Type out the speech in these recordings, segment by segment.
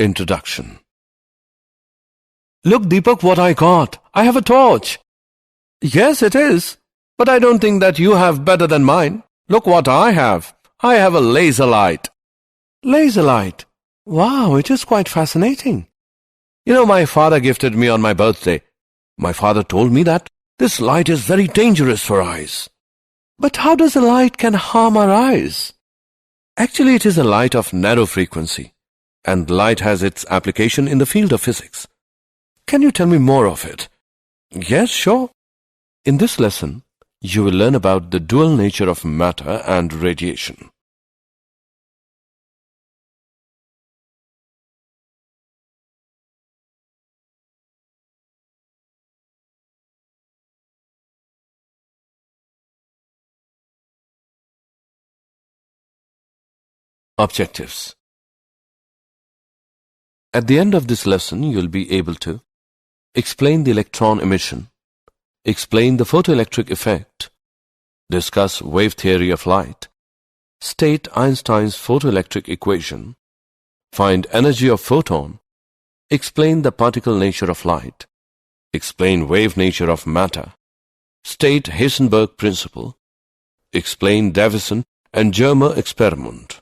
Introduction. Look, Deepak, what I got. I have a torch. Yes, it is. But I don't think that you have better than mine. Look what I have. I have a laser light. Laser light? Wow, it is quite fascinating. You know, my father gifted me on my birthday. My father told me that this light is very dangerous for eyes. But how does a light can harm our eyes? Actually, it is a light of narrow frequency, and light has its application in the field of physics. Can you tell me more of it? Yes, sure. In this lesson, you will learn about the dual nature of matter and radiation. Objectives. At the end of this lesson, you will be able to explain the electron emission, explain the photoelectric effect, discuss wave theory of light, state Einstein's photoelectric equation, find energy of photon, explain the particle nature of light, explain wave nature of matter, state Heisenberg principle, explain Davison and Germer experiment.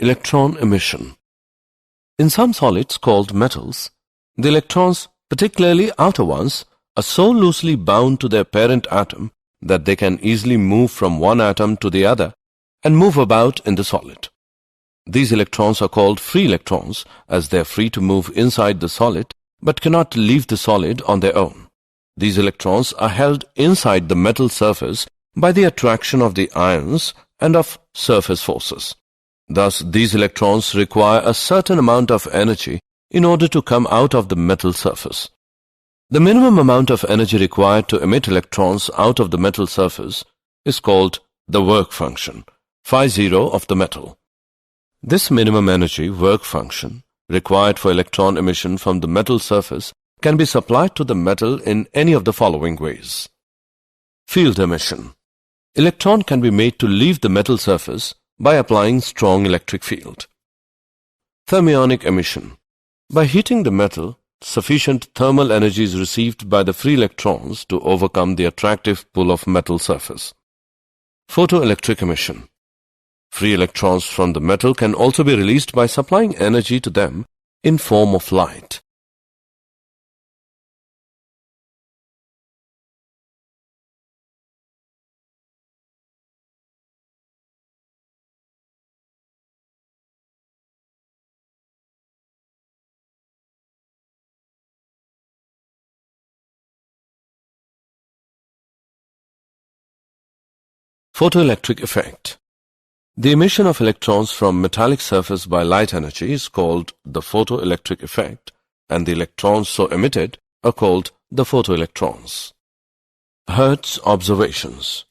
Electron emission. In some solids called metals, the electrons, particularly outer ones, are so loosely bound to their parent atom that they can easily move from one atom to the other and move about in the solid. These electrons are called free electrons as they are free to move inside the solid but cannot leave the solid on their own. These electrons are held inside the metal surface by the attraction of the ions and of surface forces. Thus, these electrons require a certain amount of energy in order to come out of the metal surface. The minimum amount of energy required to emit electrons out of the metal surface is called the work function, phi0 of the metal. This minimum energy work function required for electron emission from the metal surface can be supplied to the metal in any of the following ways. Field emission. Electron can be made to leave the metal surface by applying strong electric field. Thermionic emission. By heating the metal, sufficient thermal energy is received by the free electrons to overcome the attractive pull of metal surface. Photoelectric emission. Free electrons from the metal can also be released by supplying energy to them in form of light. Photoelectric effect. The emission of electrons from metallic surface by light energy is called the photoelectric effect, and the electrons so emitted are called the photoelectrons. Hertz observations.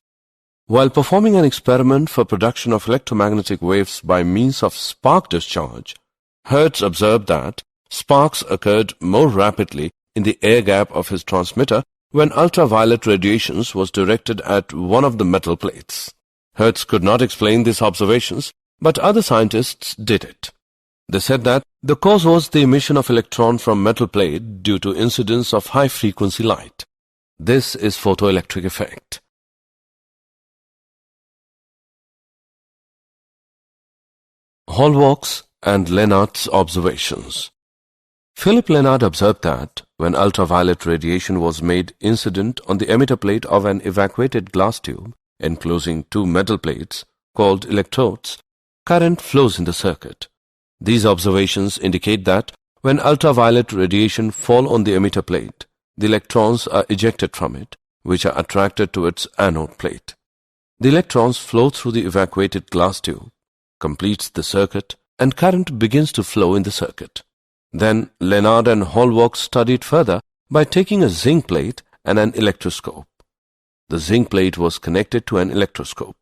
While performing an experiment for production of electromagnetic waves by means of spark discharge, Hertz observed that sparks occurred more rapidly in the air gap of his transmitter when ultraviolet radiations was directed at one of the metal plates. Hertz could not explain these observations, but other scientists did it. They said that the cause was the emission of electron from metal plate due to incidence of high-frequency light. This is photoelectric effect. Hallwalks and Lenard's observations. Philip Lenard observed that when ultraviolet radiation was made incident on the emitter plate of an evacuated glass tube enclosing two metal plates called electrodes, current flows in the circuit. These observations indicate that when ultraviolet radiation fall on the emitter plate, the electrons are ejected from it, which are attracted to its anode plate. The electrons flow through the evacuated glass tube, completes the circuit, and current begins to flow in the circuit. Then Lenard and Hallwalks studied further by taking a zinc plate and an electroscope. The zinc plate was connected to an electroscope.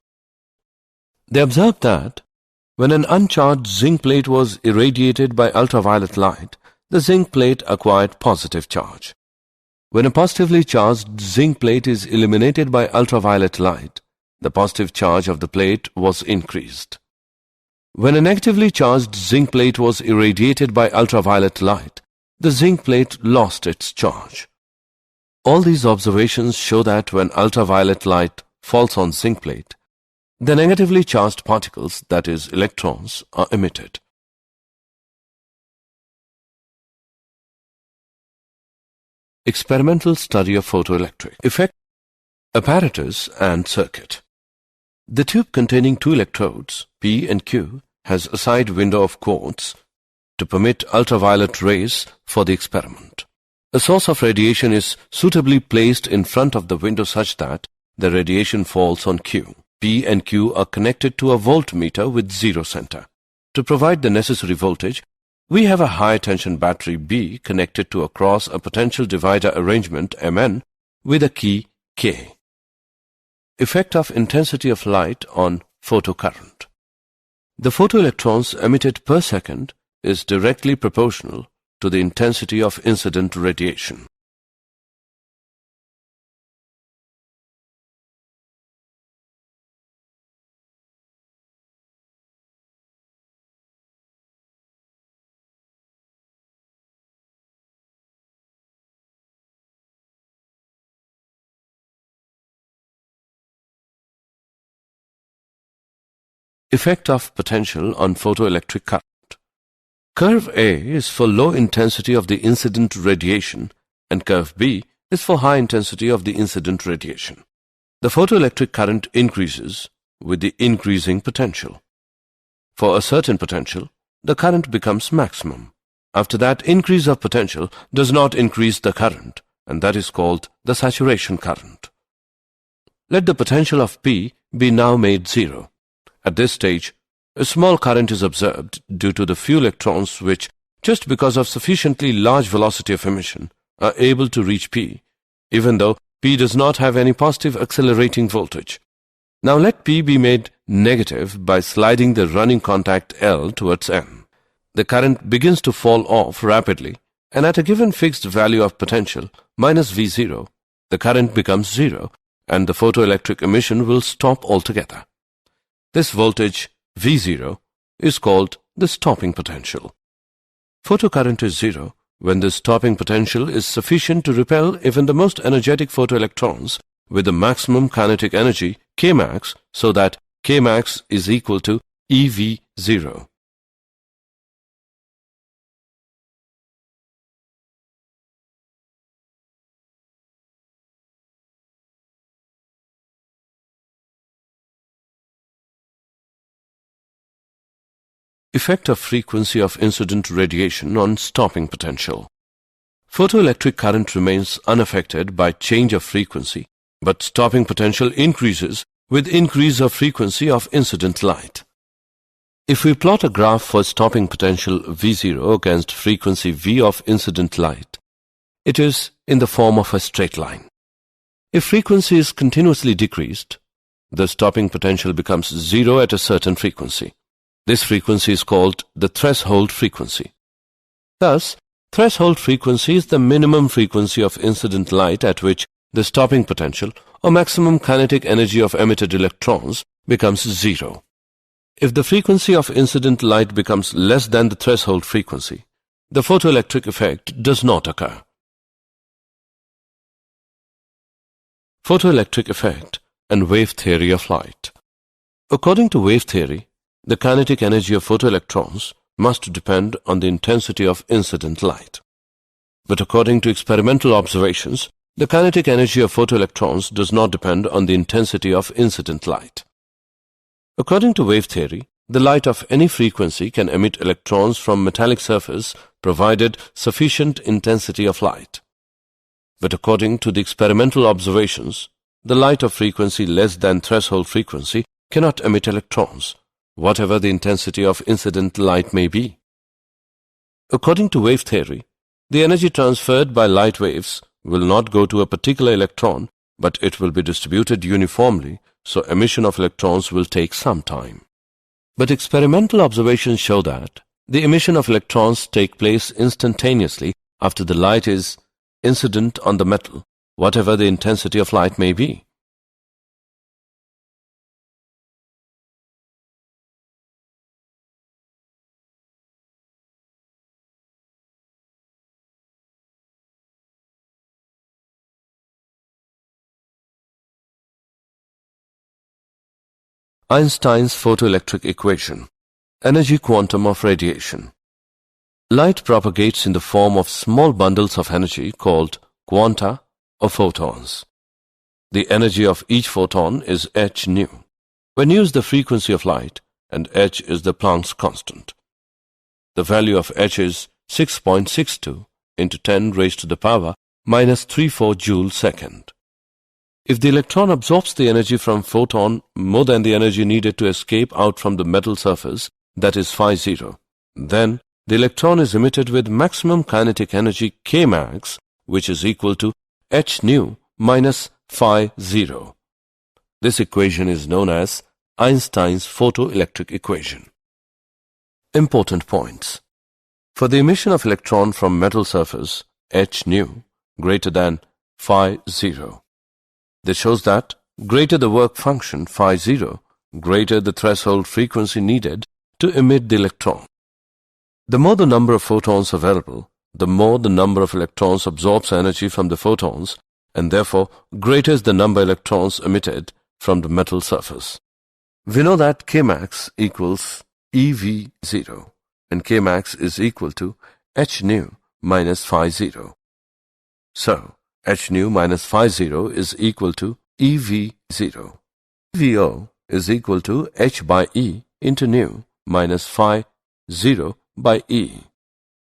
They observed that when an uncharged zinc plate was irradiated by ultraviolet light, the zinc plate acquired positive charge. When a positively charged zinc plate is illuminated by ultraviolet light, the positive charge of the plate was increased. When a negatively charged zinc plate was irradiated by ultraviolet light, the zinc plate lost its charge. All these observations show that when ultraviolet light falls on zinc plate, the negatively charged particles, that is, electrons, are emitted. Experimental study of photoelectric effect, apparatus and circuit. The tube containing two electrodes, P and Q, has a side window of quartz to permit ultraviolet rays for the experiment. A source of radiation is suitably placed in front of the window such that the radiation falls on Q. P and Q are connected to a voltmeter with zero center. To provide the necessary voltage, we have a high-tension battery B connected to across a potential divider arrangement Mn with a key K. Effect of intensity of light on photocurrent. The photoelectrons emitted per second is directly proportional to the intensity of incident radiation. Effect of potential on photoelectric current. Curve A is for low intensity of the incident radiation and curve B is for high intensity of the incident radiation. The photoelectric current increases with the increasing potential. For a certain potential, the current becomes maximum. After that, increase of potential does not increase the current, and that is called the saturation current. Let the potential of P be now made zero. At this stage, a small current is observed due to the few electrons which, just because of sufficiently large velocity of emission, are able to reach P, even though P does not have any positive accelerating voltage. Now let P be made negative by sliding the running contact L towards N. The current begins to fall off rapidly, and at a given fixed value of potential, minus V0, the current becomes zero, and the photoelectric emission will stop altogether. This voltage, V0, is called the stopping potential. Photocurrent is zero when the stopping potential is sufficient to repel even the most energetic photoelectrons with the maximum kinetic energy, Kmax, so that Kmax is equal to EV0. Effect of frequency of incident radiation on stopping potential. Photoelectric current remains unaffected by change of frequency, but stopping potential increases with increase of frequency of incident light. If we plot a graph for stopping potential V0 against frequency V of incident light, it is in the form of a straight line. If frequency is continuously decreased, the stopping potential becomes zero at a certain frequency. This frequency is called the threshold frequency. Thus, threshold frequency is the minimum frequency of incident light at which the stopping potential or maximum kinetic energy of emitted electrons becomes zero. If the frequency of incident light becomes less than the threshold frequency, the photoelectric effect does not occur. Photoelectric effect and wave theory of light. According to wave theory, the kinetic energy of photoelectrons must depend on the intensity of incident light. But according to experimental observations, the kinetic energy of photoelectrons does not depend on the intensity of incident light. According to wave theory, the light of any frequency can emit electrons from metallic surface provided sufficient intensity of light. But according to the experimental observations, the light of frequency less than threshold frequency cannot emit electrons, whatever the intensity of incident light may be. According to wave theory, the energy transferred by light waves will not go to a particular electron, but it will be distributed uniformly, so emission of electrons will take some time. But experimental observations show that The emission of electrons take place instantaneously after the light is incident on the metal, whatever the intensity of light may be. Einstein's photoelectric equation. Energy quantum of radiation. Light propagates in the form of small bundles of energy called quanta or photons. The energy of each photon is h nu. When u is the frequency of light and h is the Planck's constant. The value of h is 6.62 into 10 raised to the power minus 34 joule second. If the electron absorbs the energy from photon more than the energy needed to escape out from the metal surface, that is phi 0, then the electron is emitted with maximum kinetic energy Kmax, which is equal to h nu minus phi 0. This equation is known as Einstein's photoelectric equation. Important points. For the emission of electron from metal surface, h nu greater than phi 0. This shows that greater the work function phi 0, greater the threshold frequency needed to emit the electron. The more the number of photons available, the more the number of electrons absorbs energy from the photons, and therefore greater is the number of electrons emitted from the metal surface. We know that Kmax equals EV0, and Kmax is equal to h nu minus phi 0. So, h nu minus phi 0 is equal to EV0. EVO is equal to h by E into nu minus phi 0 by E.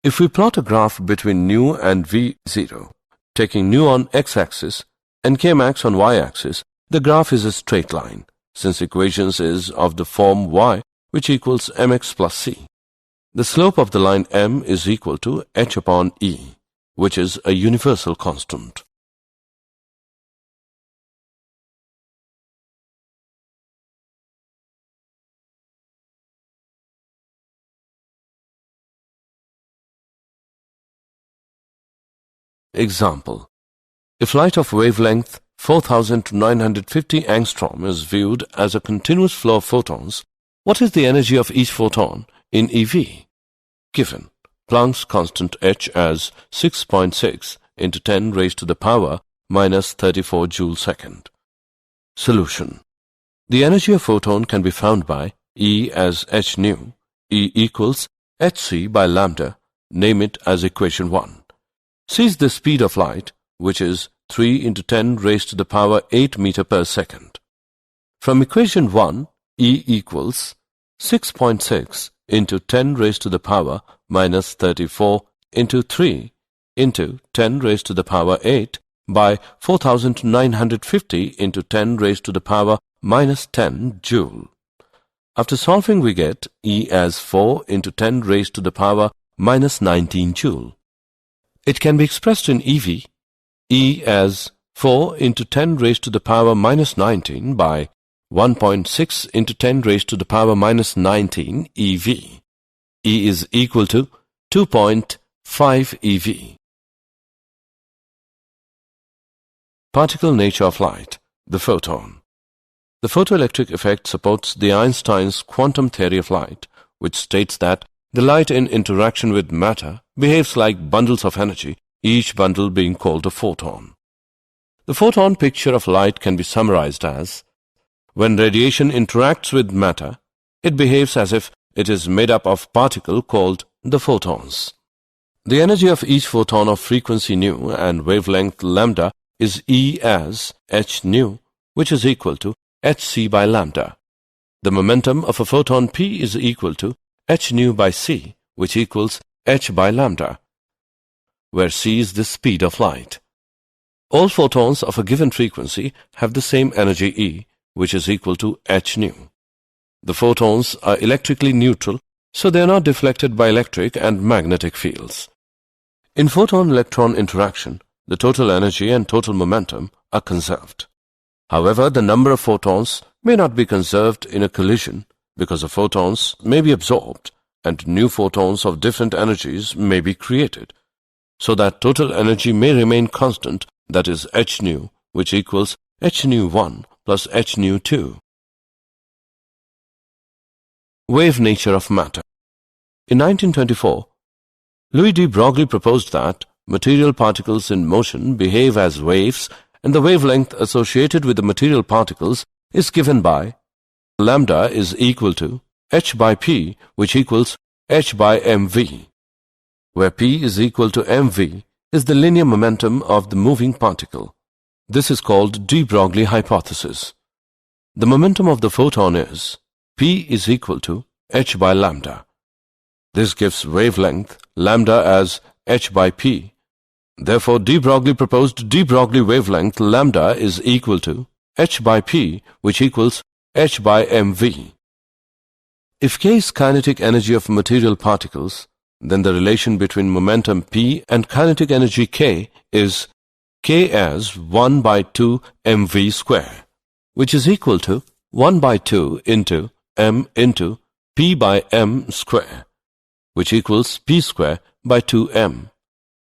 If we plot a graph between nu and V0, taking nu on x-axis and Kmax on y-axis, the graph is a straight line, since equations is of the form y, which equals mx plus c. The slope of the line m is equal to h upon E, which is a universal constant. Example. If light of wavelength 4000 to 950 angstrom is viewed as a continuous flow of photons, what is the energy of each photon in eV? Given Planck's constant h as 6.6 into 10 raised to the power minus 34 joule second. Solution. The energy of photon can be found by E as h nu, E equals hc by lambda, name it as equation 1. C is the speed of light, which is 3 into 10 raised to the power 8 meter per second. From equation 1, E equals 6.6 into 10 raised to the power minus 34 into 3 into 10 raised to the power 8 by 4950 into 10 raised to the power minus 10 joule. After solving, we get E as 4 into 10 raised to the power minus 19 joule. It can be expressed in eV, E as 4 into 10 raised to the power minus 19 by 1.6 into 10 raised to the power minus 19 eV. E is equal to 2.5 eV. Particle nature of light, the photon. The photoelectric effect supports the Einstein's quantum theory of light, which states that the light in interaction with matter behaves like bundles of energy, each bundle being called a photon. The photon picture of light can be summarized as, when radiation interacts with matter, it behaves as if it is made up of particles called the photons. The energy of each photon of frequency nu and wavelength lambda is E as h nu, which is equal to hc by lambda. The momentum of a photon p is equal to h nu by c, which equals h by lambda, where c is the speed of light. All photons of a given frequency have the same energy E, which is equal to h nu. The photons are electrically neutral, so they are not deflected by electric and magnetic fields. In photon-electron interaction, the total energy and total momentum are conserved. However, the number of photons may not be conserved in a collision because the photons may be absorbed and new photons of different energies may be created, so that total energy may remain constant, that is h nu, which equals h nu 1 plus h nu 2. Wave nature of matter. In 1924, Louis de Broglie proposed that material particles in motion behave as waves, and the wavelength associated with the material particles is given by lambda is equal to h by p, which equals h by mv, where p is equal to mv is the linear momentum of the moving particle. This is called de Broglie hypothesis. The momentum of the photon is p is equal to h by lambda. This gives wavelength lambda as h by p. Therefore, de Broglie proposed de Broglie wavelength lambda is equal to h by p, which equals h by mv. If k is kinetic energy of material particles, then the relation between momentum p and kinetic energy k is k as 1 by 2 mv square, which is equal to 1 by 2 into m into p by m square, which equals p square by 2m,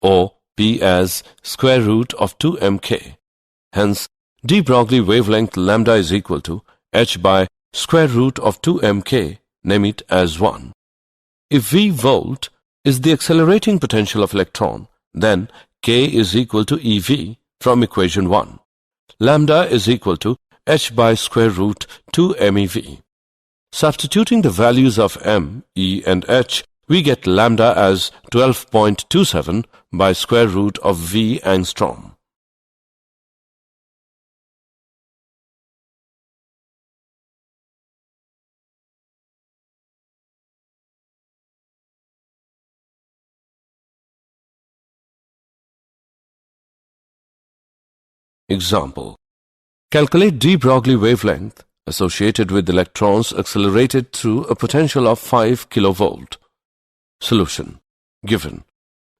or p as square root of 2mk. Hence, de Broglie wavelength lambda is equal to h by square root of 2mk, name it as 1. If v volt is the accelerating potential of electron, then k is equal to ev from equation 1. Lambda is equal to h by square root 2mev. Substituting the values of m, e and h, we get lambda as 12.27 by square root of v angstrom. Example. Calculate de Broglie wavelength associated with electrons accelerated through a potential of 5 kilovolt. Solution. Given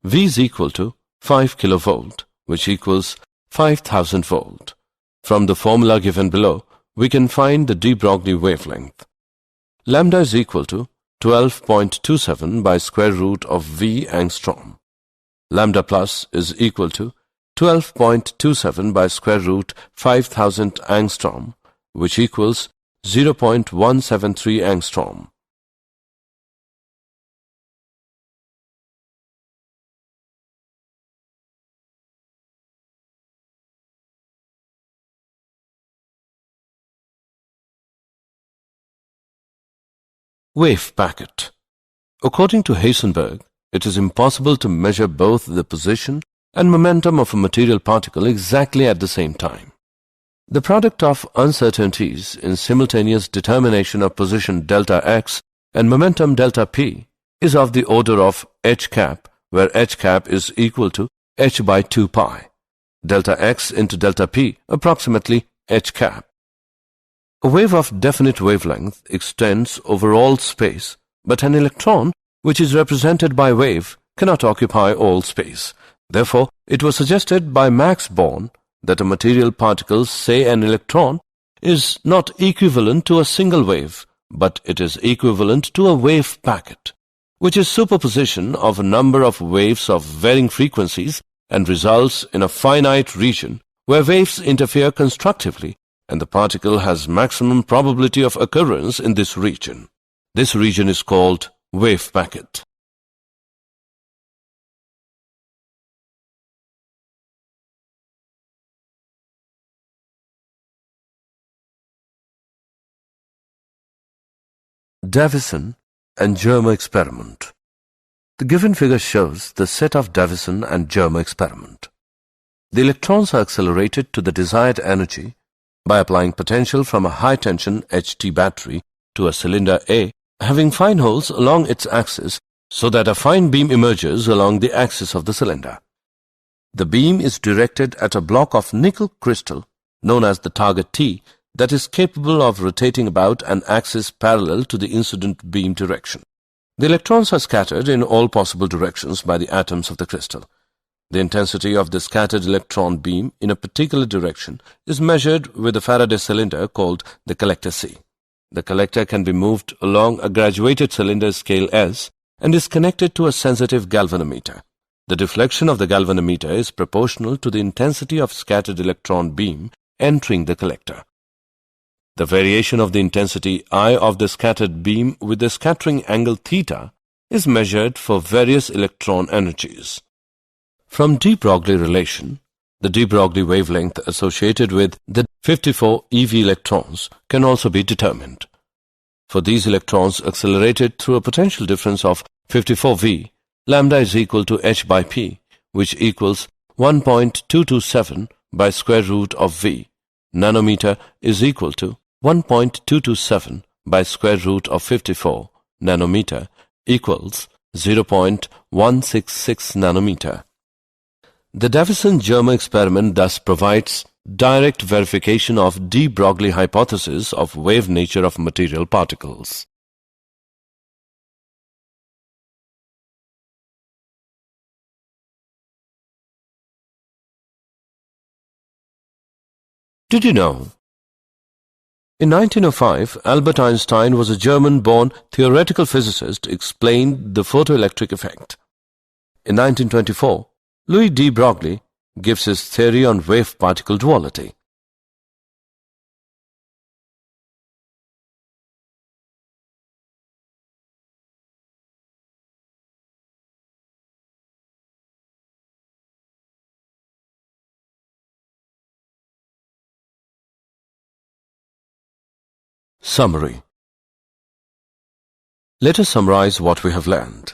V is equal to 5 kilovolt, which equals 5000 volt. From the formula given below, we can find the de Broglie wavelength. Lambda is equal to 12.27 by square root of V angstrom. Lambda plus is equal to 12.27 by square root 5000 angstrom, which equals 0.173 angstrom. Wave packet. According to Heisenberg, it is impossible to measure both the position and momentum of a material particle exactly at the same time. The product of uncertainties in simultaneous determination of position delta x and momentum delta p is of the order of h cap, where h cap is equal to h by 2 pi, delta x into delta p approximately h cap. A wave of definite wavelength extends over all space, but an electron, which is represented by wave, cannot occupy all space. Therefore, it was suggested by Max Born that a material particle, say an electron, is not equivalent to a single wave, but it is equivalent to a wave packet, which is superposition of a number of waves of varying frequencies and results in a finite region where waves interfere constructively, and the particle has maximum probability of occurrence in this region. This region is called wave packet. Davison and Germer experiment. The given figure shows the set of Davison and Germer experiment. The electrons are accelerated to the desired energy by applying potential from a high-tension HT battery to a cylinder A, having fine holes along its axis so that a fine beam emerges along the axis of the cylinder. The beam is directed at a block of nickel crystal known as the target T that is capable of rotating about an axis parallel to the incident beam direction. The electrons are scattered in all possible directions by the atoms of the crystal. The intensity of the scattered electron beam in a particular direction is measured with a Faraday cylinder called the collector C. The collector can be moved along a graduated cylinder scale S and is connected to a sensitive galvanometer. The deflection of the galvanometer is proportional to the intensity of scattered electron beam entering the collector. The variation of the intensity I of the scattered beam with the scattering angle theta is measured for various electron energies. From de Broglie relation, the de Broglie wavelength associated with the 54 eV electrons can also be determined. For these electrons accelerated through a potential difference of 54V, lambda is equal to h by p, which equals 1.227 by square root of v. Nanometer is equal to 1.227 by square root of 54 nanometer equals 0.166 nanometer. The Davison-Germer experiment thus provides direct verification of de Broglie hypothesis of wave nature of material particles. Did you know? In 1905, Albert Einstein was a German-born theoretical physicist who explained the photoelectric effect. In 1924, Louis de Broglie gives his theory on wave-particle duality. Summary. Let us summarize what we have learned.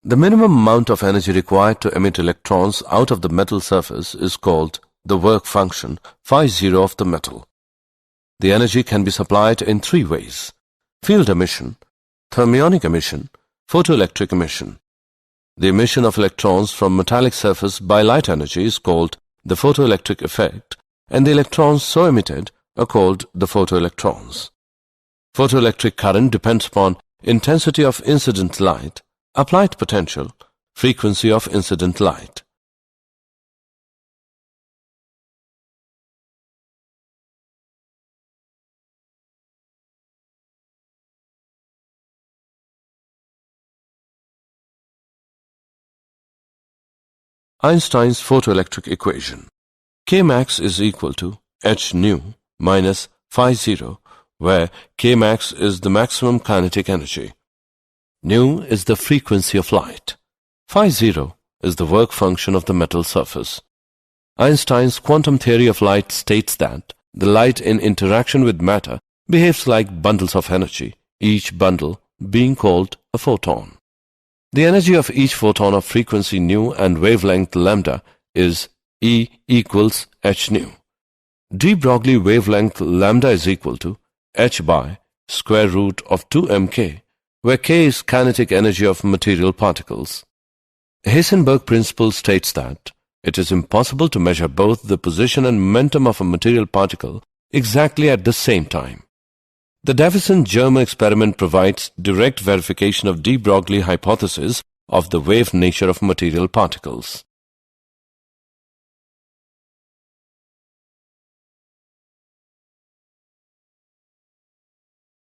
The minimum amount of energy required to emit electrons out of the metal surface is called the work function phi0 of the metal. The energy can be supplied in three ways: field emission, thermionic emission, photoelectric emission. The emission of electrons from metallic surface by light energy is called the photoelectric effect, and the electrons so emitted are called the photoelectrons. Photoelectric current depends upon intensity of incident light, applied potential, frequency of incident light. Einstein's photoelectric equation. Kmax is equal to h nu minus phi 0, where Kmax is the maximum kinetic energy. Nu is the frequency of light. Phi 0 is the work function of the metal surface. Einstein's quantum theory of light states that the light in interaction with matter behaves like bundles of energy, each bundle being called a photon. The energy of each photon of frequency nu and wavelength lambda is E equals h nu. De Broglie wavelength lambda is equal to h by square root of 2mk, where k is kinetic energy of material particles. Heisenberg principle states that it is impossible to measure both the position and momentum of a material particle exactly at the same time. The Davison-Germer experiment provides direct verification of de Broglie hypothesis of the wave nature of material particles.